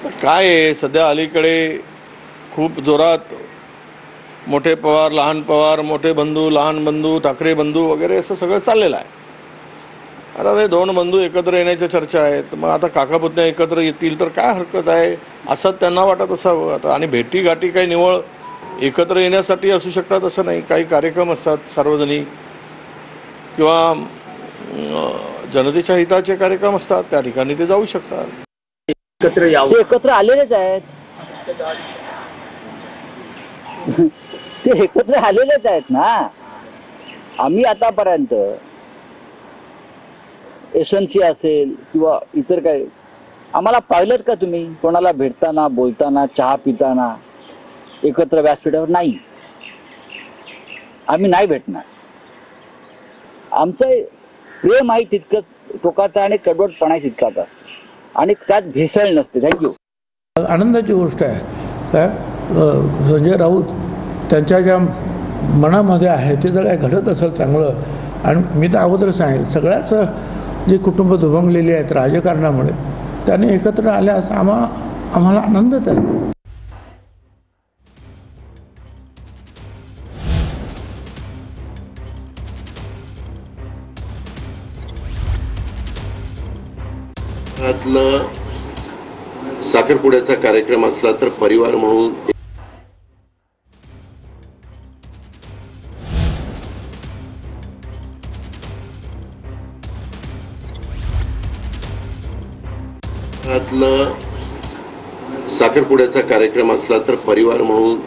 काय आहे, सध्या अलीकडे खूप जोरात मोठे पवार, लहान पवार, मोठे बंधू, लहान बंधू, ठाकरे बंधू वगैरे असं सगळं चाललेलं आहे. आता ते दोन बंधू एकत्र येण्याच्या चर्चा आहेत. मग आता काका पुतण्या एकत्र येतील तर काय हरकत आहे असं त्यांना वाटत असावं. आता आणि भेटीगाठी काही निवळ एकत्र येण्यासाठी असू शकतात असं नाही. काही कार्यक्रम असतात सार्वजनिक किंवा जनतेच्या हिताचे कार्यक्रम असतात, त्या ठिकाणी ते जाऊ शकतात. ते एकत्र आलेलेच आहेत. ते एकत्र आलेलेच आहेत ना. आम्ही आतापर्यंत एसएनसी असेल किंवा इतर काही, आम्हाला पाहिलं का तुम्ही कोणाला भेटताना, बोलताना, चहा पिताना एकत्र व्यासपीठावर? नाही, आम्ही नाही भेटणार. आमचं प्रेम आहे तितकंच टोकाचं आणि कडवटपणा तितकाच असतो आणि त्यात भेसळ नसते. थँक्यू. आनंदाची गोष्ट आहे काय संजय राऊत त्यांच्या ज्या मनामध्ये आहे ते जर काय घडत असेल चांगलं. आणि मी तर अगोदर सांगेन सगळ्याच जे कुटुंब दुभंगलेली आहेत राजकारणामुळे, त्याने एकत्र आल्यास आम्हाला आनंदच आहे. साखरपुड्याचा कार्यक्रम असला तर परिवार म्हणून साखरपुड्याचा कार्यक्रम असला तर परिवार म्हणून